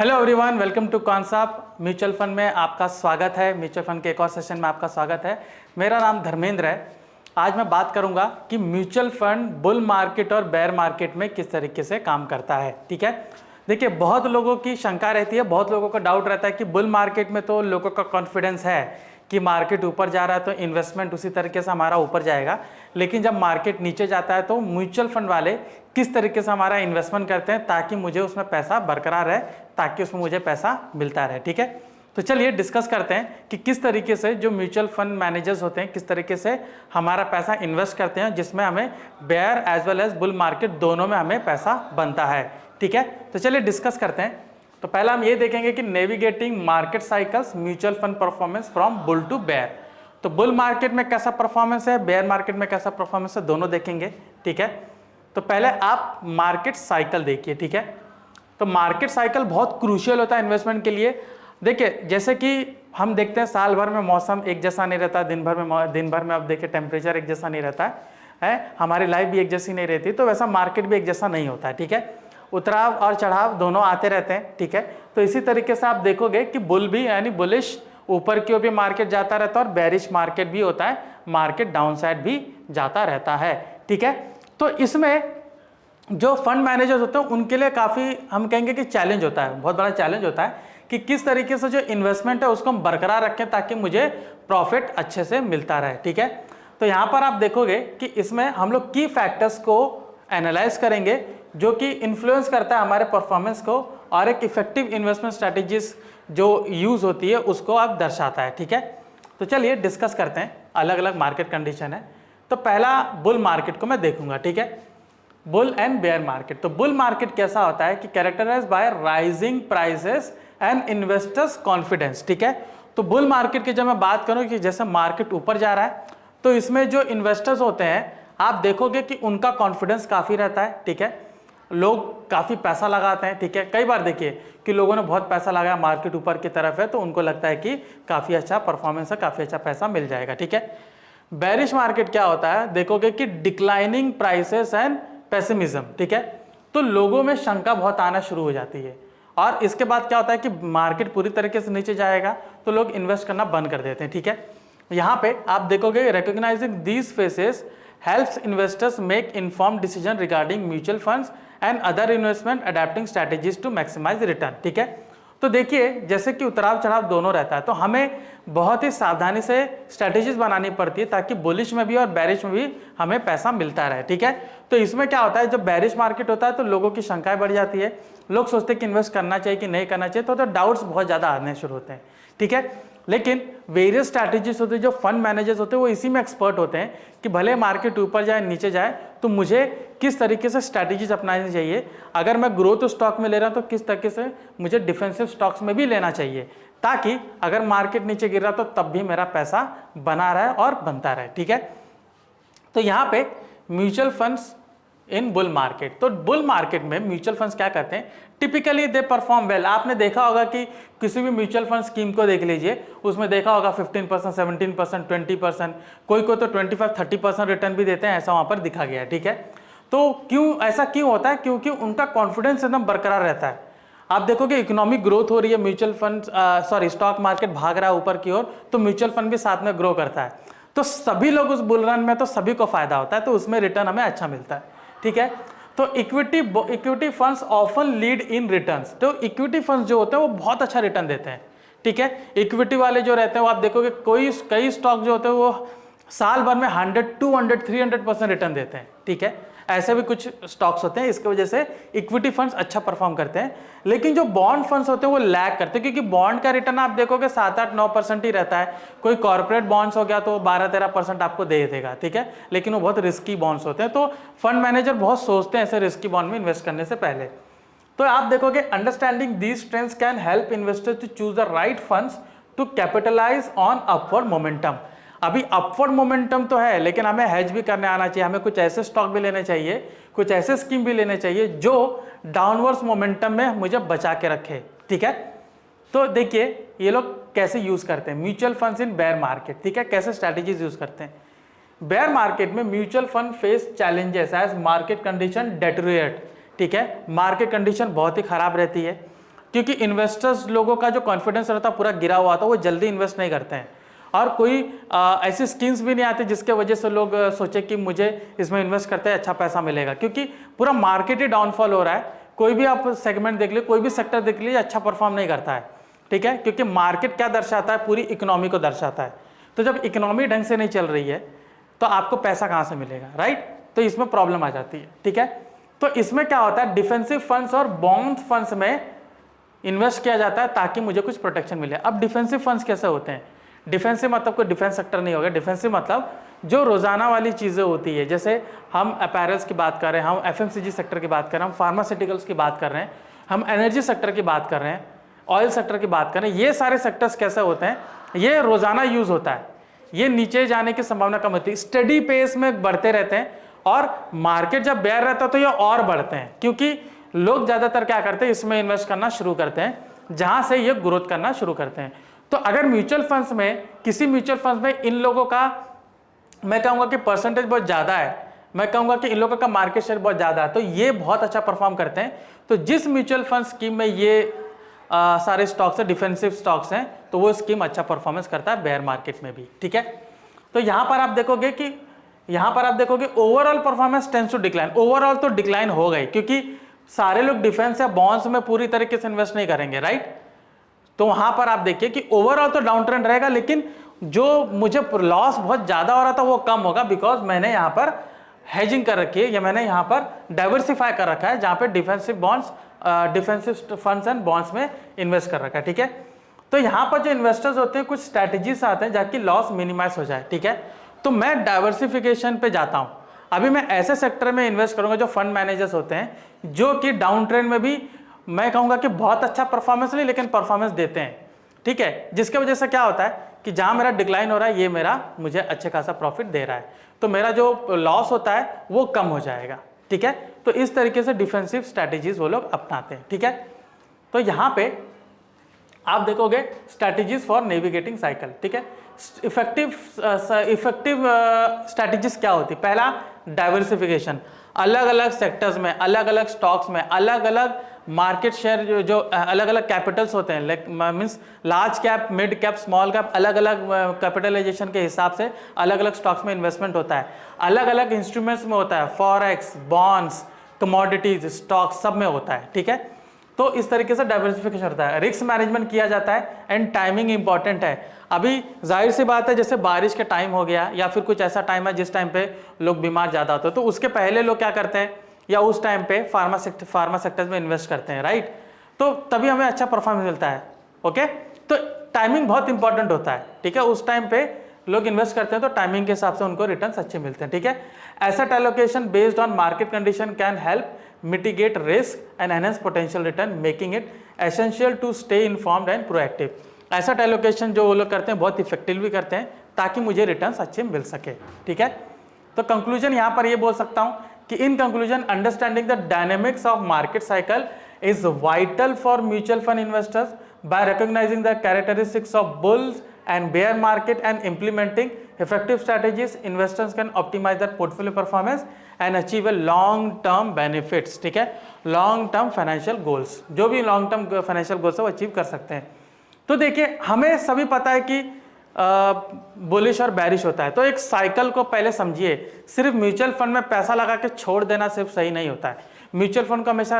Hello everyone, welcome to concept mutual fund में आपका स्वागत है। म्यूचुअल फंड के एक और सेशन में आपका स्वागत है। मेरा नाम धर्मेंद्र है। आज मैं बात करूंगा कि म्यूचुअल फंड बुल मार्केट और बेयर मार्केट में किस तरीके से काम करता है। ठीक है, देखिए बहुत लोगों की शंका रहती है, बहुत लोगों का डाउट रहता है कि बुल मार्केट में तो लोगों का कॉन्फिडेंस है कि मार्केट ऊपर जा रहा है तो इन्वेस्टमेंट उसी तरीके से हमारा ऊपर जाएगा, लेकिन जब मार्केट नीचे जाता है तो म्यूचुअल फंड वाले किस तरीके से हमारा इन्वेस्टमेंट करते हैं ताकि मुझे उसमें पैसा बरकरार रहे, ताकि उसमें मुझे पैसा मिलता रहे। ठीक है, तो चलिए डिस्कस करते हैं कि किस तरीके से जो म्यूचुअल फंड मैनेजर्स होते हैं किस तरीके से हमारा पैसा इन्वेस्ट करते हैं, जिसमें हमें bear as well as bull market दोनों में हमें पैसा बनता है। ठीक है, तो चलिए डिस्कस करते हैं। तो पहला हम ये देखेंगे कि navigating market cycles mutual fund performance from bull to bear. तो बुल मार्केट में कैसा परफॉर्मेंस है, बेयर मार्केट में कैसा परफॉर्मेंस है, दोनों देखेंगे। ठीक है, तो पहले आप मार्केट साइकिल देखिए। ठीक है, तो मार्केट साइकिल बहुत क्रूशियल होता है इन्वेस्टमेंट के लिए। देखिए जैसे कि हम देखते हैं साल भर में मौसम एक जैसा नहीं रहता, दिन भर में अब देखिए टेम्परेचर एक जैसा नहीं रहता है, हमारी लाइफ भी एक जैसी नहीं रहती, तो वैसा मार्केट भी एक जैसा नहीं होता है। ठीक है, उतराव और चढ़ाव दोनों आते रहते हैं। ठीक है, तो इसी तरीके से आप देखोगे कि बुल भी यानी बुलिश ऊपर की ओर भी मार्केट जाता रहता है और बेरिश मार्केट भी होता है, मार्केट डाउन साइड भी जाता रहता है। ठीक है, तो इसमें जो फंड मैनेजर्स होते हैं उनके लिए काफ़ी हम कहेंगे कि चैलेंज होता है, बहुत बड़ा चैलेंज होता है कि किस तरीके से जो इन्वेस्टमेंट है उसको हम बरकरार रखें ताकि मुझे प्रॉफिट अच्छे से मिलता रहे। ठीक है, तो यहाँ पर आप देखोगे कि इसमें हम लोग की फैक्टर्स को एनालाइज करेंगे जो कि इन्फ्लुएंस करता है हमारे परफॉर्मेंस को, और एक इफेक्टिव इन्वेस्टमेंट स्ट्रैटेजीज जो यूज़ होती है उसको आप दर्शाता है। ठीक है, तो चलिए डिस्कस करते हैं, अलग अलग मार्केट कंडीशन है। तो पहला बुल मार्केट को मैं देखूंगा। ठीक है, बुल एंड बेयर मार्केट। तो बुल मार्केट कैसा होता है कि characterize by rising prices and investors confidence. ठीक है, तो बुल मार्केट की जब मैं बात करूं कि जैसे मार्केट ऊपर जा रहा है तो इसमें जो इन्वेस्टर्स होते हैं आप देखोगे कि उनका कॉन्फिडेंस काफ़ी रहता है। ठीक है, लोग काफ़ी पैसा लगाते हैं। ठीक है, कई बार देखिए कि लोगों ने बहुत पैसा लगाया, मार्केट ऊपर की तरफ है तो उनको लगता है कि काफ़ी अच्छा परफॉर्मेंस है, काफ़ी अच्छा पैसा मिल जाएगा। ठीक है, बेरिश मार्केट क्या होता है, देखोगे कि डिक्लाइनिंग प्राइसेस एंड पेसिमिज्म। ठीक है, तो लोगों में शंका बहुत आना शुरू हो जाती है और इसके बाद क्या होता है कि मार्केट पूरी तरीके से नीचे जाएगा तो लोग इन्वेस्ट करना बंद कर देते हैं। ठीक है, यहाँ पे आप देखोगे recognising these faces helps investors make informed decision regarding mutual funds and other investment adapting strategies to maximize return। ठीक है, तो देखिए जैसे कि उतराव चढ़ाव दोनों रहता है तो हमें बहुत ही सावधानी से स्ट्रेटेजीज बनानी पड़ती है ताकि बुलिश में भी और बेरिश में भी हमें पैसा मिलता रहे। ठीक है, तो इसमें क्या होता है जब बेरिश मार्केट होता है तो लोगों की शंकाएं बढ़ जाती है, लोग सोचते हैं कि इन्वेस्ट करना चाहिए कि नहीं करना चाहिए, तो डाउट्स बहुत ज़्यादा आने शुरू होते हैं। ठीक है, लेकिन वेरियस स्ट्रैटेजीज होते हैं, जो फंड मैनेजर्स होते हैं वो इसी में एक्सपर्ट होते हैं कि भले मार्केट ऊपर जाए नीचे जाए तो मुझे किस तरीके से स्ट्रैटेजीज अपनानी चाहिए। अगर मैं ग्रोथ स्टॉक में ले रहा हूं तो किस तरीके से मुझे डिफेंसिव स्टॉक्स में भी लेना चाहिए ताकि अगर मार्केट नीचे गिर रहा तो तब भी मेरा पैसा बना रहे और बनता रहे। ठीक है, तो यहाँ पे म्यूचुअल फंड्स इन बुल मार्केट, तो बुल मार्केट में म्यूचुअल फंड्स क्या करते हैं, टिपिकली दे परफॉर्म वेल। आपने देखा होगा कि किसी भी म्यूचुअल फंड स्कीम को देख लीजिए, उसमें देखा होगा 15%, 17%, 20%, कोई तो 25-30% रिटर्न भी देते हैं, ऐसा वहाँ पर दिखा गया है। ठीक है, तो क्यों ऐसा क्यों होता है, क्योंकि उनका कॉन्फिडेंस एकदम बरकरार रहता है। आप देखोगे इकोनॉमिक ग्रोथ हो रही है, म्यूचुअल फंड स्टॉक मार्केट भाग रहा है ऊपर की ओर तो म्यूचुअल फंड भी साथ में ग्रो करता है, तो सभी लोग उस बुल रन में तो सभी को फायदा होता है, तो उसमें रिटर्न हमें अच्छा मिलता है। ठीक है, तो equity funds often lead in returns. तो इक्विटी फंड्स जो होते हैं वो बहुत अच्छा रिटर्न देते हैं। ठीक है, इक्विटी वाले जो रहते हैं वो आप देखोगे कई स्टॉक जो होते हैं वो साल भर में 100, 200, 300% रिटर्न देते हैं। ठीक है, ऐसे भी कुछ स्टॉक्स होते हैं, इसकी वजह से इक्विटी फंड्स अच्छा परफॉर्म करते हैं। लेकिन जो बॉन्ड फंड्स होते हैं वो लैग करते हैं, क्योंकि बॉन्ड का रिटर्न आप देखोगे 7-8-9% ही रहता है। कोई कॉर्पोरेट बॉन्ड्स हो गया तो 12-13% आपको दे देगा। ठीक है, लेकिन वो बहुत रिस्की बॉन्ड्स होते हैं, तो फंड मैनेजर बहुत सोचते हैं ऐसे रिस्की बॉन्ड में इन्वेस्ट करने से पहले। तो आप देखोगे understanding these trends can help investors to choose the right funds to capitalize on upward momentum. अभी अपवर्ड मोमेंटम तो है, लेकिन हमें हेज भी करने आना चाहिए, हमें कुछ ऐसे स्टॉक भी लेने चाहिए, कुछ ऐसे स्कीम भी लेने चाहिए जो डाउनवर्ड्स मोमेंटम में मुझे बचा के रखे। ठीक है, तो देखिए ये लोग कैसे यूज करते हैं mutual funds in bear market. ठीक है, कैसे स्ट्रैटेजीज यूज करते हैं। बेयर मार्केट में mutual fund face challenges as market condition deteriorate. ठीक है, मार्केट कंडीशन बहुत ही खराब रहती है, क्योंकि इन्वेस्टर्स लोगों का जो कॉन्फिडेंस रहता है पूरा गिरा हुआ था, वो जल्दी इन्वेस्ट नहीं करते हैं। और कोई ऐसी स्कीम्स भी नहीं आती जिसके वजह से लोग सोचे कि मुझे इसमें इन्वेस्ट करते हैं अच्छा पैसा मिलेगा, क्योंकि पूरा मार्केट ही डाउनफॉल हो रहा है। कोई भी आप सेगमेंट देख लीजिए, कोई भी सेक्टर देख लीजिए, अच्छा परफॉर्म नहीं करता है, ठीक है, क्योंकि मार्केट क्या दर्शाता है, पूरी इकोनॉमी को दर्शाता है। तो जब इकोनॉमी ढंग से नहीं चल रही है तो आपको पैसा कहाँ से मिलेगा, राइट। तो इसमें प्रॉब्लम आ जाती है, ठीक है। तो इसमें क्या होता है, डिफेंसिव फंड्स और बॉन्ड फंड्स में इन्वेस्ट किया जाता है ताकि मुझे कुछ प्रोटेक्शन मिले। अब डिफेंसिव फंड्स कैसे होते हैं, डिफेंसिव मतलब कोई डिफेंस सेक्टर नहीं होगा। डिफेंसिव मतलब जो रोजाना वाली चीज़ें होती है, जैसे हम अपैरल्स की बात कर रहे हैं, हम एफएमसीजी सेक्टर की बात कर रहे हैं, हम फार्मास्यूटिकल्स की बात कर रहे हैं, हम एनर्जी सेक्टर की बात कर रहे हैं, ऑयल सेक्टर की बात कर रहे हैं। ये सारे सेक्टर्स कैसे होते हैं, ये रोजाना यूज होता है, ये नीचे जाने की संभावना कम होती है, स्टडी पेस में बढ़ते रहते हैं। और मार्केट जब बेयर रहता है तो ये और बढ़ते हैं, क्योंकि लोग ज़्यादातर क्या करते हैं, इसमें इन्वेस्ट करना शुरू करते हैं जहां से ये ग्रोथ करना शुरू करते हैं। तो अगर म्यूचुअल फंड्स में, किसी म्यूचुअल फंड्स में इन लोगों का, मैं कहूँगा कि परसेंटेज बहुत ज़्यादा है, मैं कहूँगा कि इन लोगों का मार्केट शेयर बहुत ज़्यादा है, तो ये बहुत अच्छा परफॉर्म करते हैं। तो जिस म्यूचुअल फंड स्कीम में ये सारे स्टॉक्स हैं, डिफेंसिव स्टॉक्स हैं, तो वो स्कीम अच्छा परफॉर्मेंस करता है बेयर मार्केट में भी, ठीक है। तो यहाँ पर आप देखोगे कि overall performance tends to decline. Overall तो डिक्लाइन हो गई, क्योंकि सारे लोग डिफेंस या बॉन्ड्स में पूरी तरीके से इन्वेस्ट नहीं करेंगे, राइट। तो वहां पर आप देखिए कि ओवरऑल तो डाउन ट्रेंड रहेगा, लेकिन जो मुझे लॉस बहुत ज्यादा हो रहा था वो कम होगा, बिकॉज मैंने यहाँ पर हेजिंग कर रखी है, या मैंने यहाँ पर डाइवर्सिफाई कर रखा है, जहां पे defensive bonds, defensive funds and bonds में इन्वेस्ट कर रखा है, ठीक है। तो यहाँ पर जो इन्वेस्टर्स होते हैं, कुछ स्ट्रैटेजीज आते हैं जाकि लॉस मिनिमाइज हो जाए, ठीक है। तो मैं डाइवर्सिफिकेशन पे जाता हूँ। अभी मैं ऐसे सेक्टर में इन्वेस्ट करूंगा जो फंड मैनेजर्स होते हैं, जो कि डाउन ट्रेंड में भी मैं कहूँगा कि बहुत अच्छा परफॉर्मेंस नहीं, लेकिन परफॉर्मेंस देते हैं, ठीक है। जिसके वजह से क्या होता है कि जहाँ मेरा डिक्लाइन हो रहा है, ये मेरा मुझे अच्छे खासा प्रॉफिट दे रहा है, तो मेरा जो लॉस होता है वो कम हो जाएगा, ठीक है। तो इस तरीके से डिफेंसिव स्ट्रैटेजीज वो लोग अपनाते हैं, ठीक है। तो यहाँ पे आप देखोगे स्ट्रैटेजीज फॉर नेविगेटिंग साइकिल, ठीक है। इफेक्टिव स्ट्रैटेजीज क्या होती है, पहला डाइवर्सिफिकेशन, अलग अलग सेक्टर्स में, अलग अलग स्टॉक्स में, अलग अलग मार्केट शेयर, जो अलग अलग कैपिटल्स होते हैं, like means large cap, mid cap, small cap, अलग अलग कैपिटलाइजेशन के हिसाब से अलग अलग स्टॉक्स में इन्वेस्टमेंट होता है, अलग अलग इंस्ट्रूमेंट्स में होता है, फॉरेक्स, बॉन्ड्स, कमोडिटीज, स्टॉक, सब में होता है, ठीक है। तो इस तरीके से डाइवर्सिफिकेशन होता है, रिस्क मैनेजमेंट किया जाता है, एंड टाइमिंग इंपॉर्टेंट है। अभी जाहिर सी बात है, जैसे बारिश का टाइम हो गया, या फिर कुछ ऐसा टाइम है जिस टाइम पे लोग बीमार ज़्यादा होते हैं, तो उसके पहले लोग क्या करते हैं, या उस टाइम पे फार्मा सेक्टर्स में इन्वेस्ट करते हैं, राइट। तो तभी हमें अच्छा परफॉर्मेंस मिलता है, ओके। तो टाइमिंग बहुत इंपॉर्टेंट होता है, ठीक है। उस टाइम पे लोग इन्वेस्ट करते हैं तो टाइमिंग के हिसाब से उनको रिटर्न्स अच्छे मिलते हैं, ठीक है। Asset allocation based on market condition can help mitigate risk and enhance potential return, making it essential to stay informed and proactive. Asset allocation जो वो लोग करते हैं बहुत इफेक्टिव भी करते हैं, ताकि मुझे रिटर्न्स अच्छे मिल सके, ठीक है। तो कंक्लूजन यहाँ पर ये बोल सकता हूँ कि in conclusion, understanding the dynamics of market cycle is vital for mutual fund investors by recognizing the characteristics of bulls and bear market and implementing effective strategies, investors can optimize their portfolio performance and achieve a long term benefits, ठीक है, long term financial goals, जो भी long term financial goals है वो achieve कर सकते हैं। तो देखिए, हमें सभी पता है कि बुलिश और बैरिश होता है, तो एक साइकिल को पहले समझिए। सिर्फ म्यूचुअल फंड में पैसा लगा के छोड़ देना सिर्फ सही नहीं होता है, म्यूचुअल फंड को हमेशा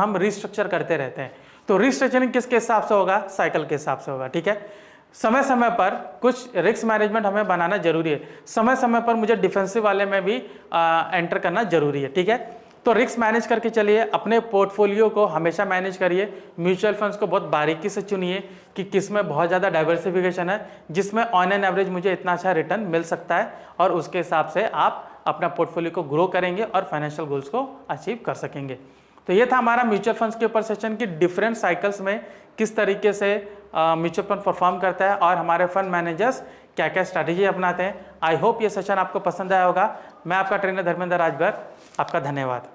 हम रिस्ट्रक्चर करते रहते हैं। तो रिस्ट्रक्चरिंग किसके हिसाब से होगा, साइकिल के हिसाब से होगा, ठीक है। समय समय पर कुछ रिस्क मैनेजमेंट हमें बनाना जरूरी है, समय समय पर मुझे डिफेंसिव वाले में भी एंटर करना जरूरी है, ठीक है। तो रिस्क मैनेज करके चलिए, अपने पोर्टफोलियो को हमेशा मैनेज करिए, म्यूचुअल फंड्स को बहुत बारीकी से चुनिए कि किस में बहुत ज़्यादा डाइवर्सिफिकेशन है, जिसमें ऑन एन एवरेज मुझे इतना अच्छा रिटर्न मिल सकता है, और उसके हिसाब से आप अपना पोर्टफोलियो को ग्रो करेंगे और फाइनेंशियल गोल्स को अचीव कर सकेंगे। तो ये था हमारा म्यूचुअल फंड्स के ऊपर सेशन की डिफरेंट साइकिल्स में किस तरीके से म्यूचुअल फंड परफॉर्म करता है और हमारे फंड मैनेजर्स क्या क्या स्ट्रैटेजी अपनाते हैं। आई होप ये सेशन आपको पसंद आया होगा। मैं आपका ट्रेनर धर्मेंद्र राजभर, आपका धन्यवाद।